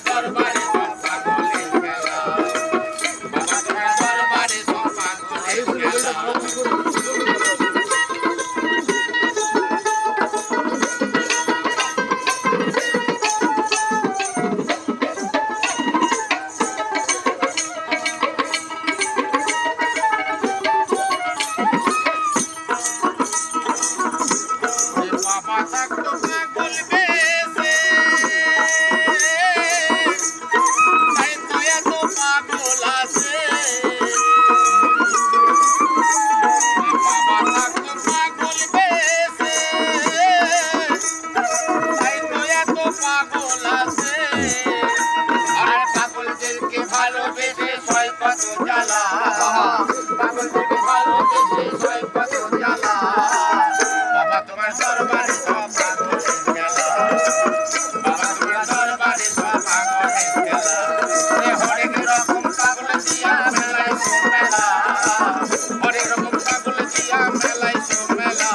দরবারে সব পাগলের খেলা, বাবা তোমার দরবারে সব পাগলের খেলা। বাবা থাকতো পাগল বেশে, তাই তো এত পাগল আছে। বাবা থাকতো পাগল বেশে, তাই তো এত পাগল আছে। আর পাগলদেরকে ভালোবেসে সয় কত জ্বালা, পাগলদেরকে ভালোবেসে সয় কত জ্বালা। বাবা তোমার দরবারে সব পাগলের খেলা, বাবা তোমার দরবারে সব পাগলের খেলা। হরেক রকম পাগল দিয়া মেলাইছো মেলা, হরেক রকম পাগল দিয়া মেলাইছো মেলা।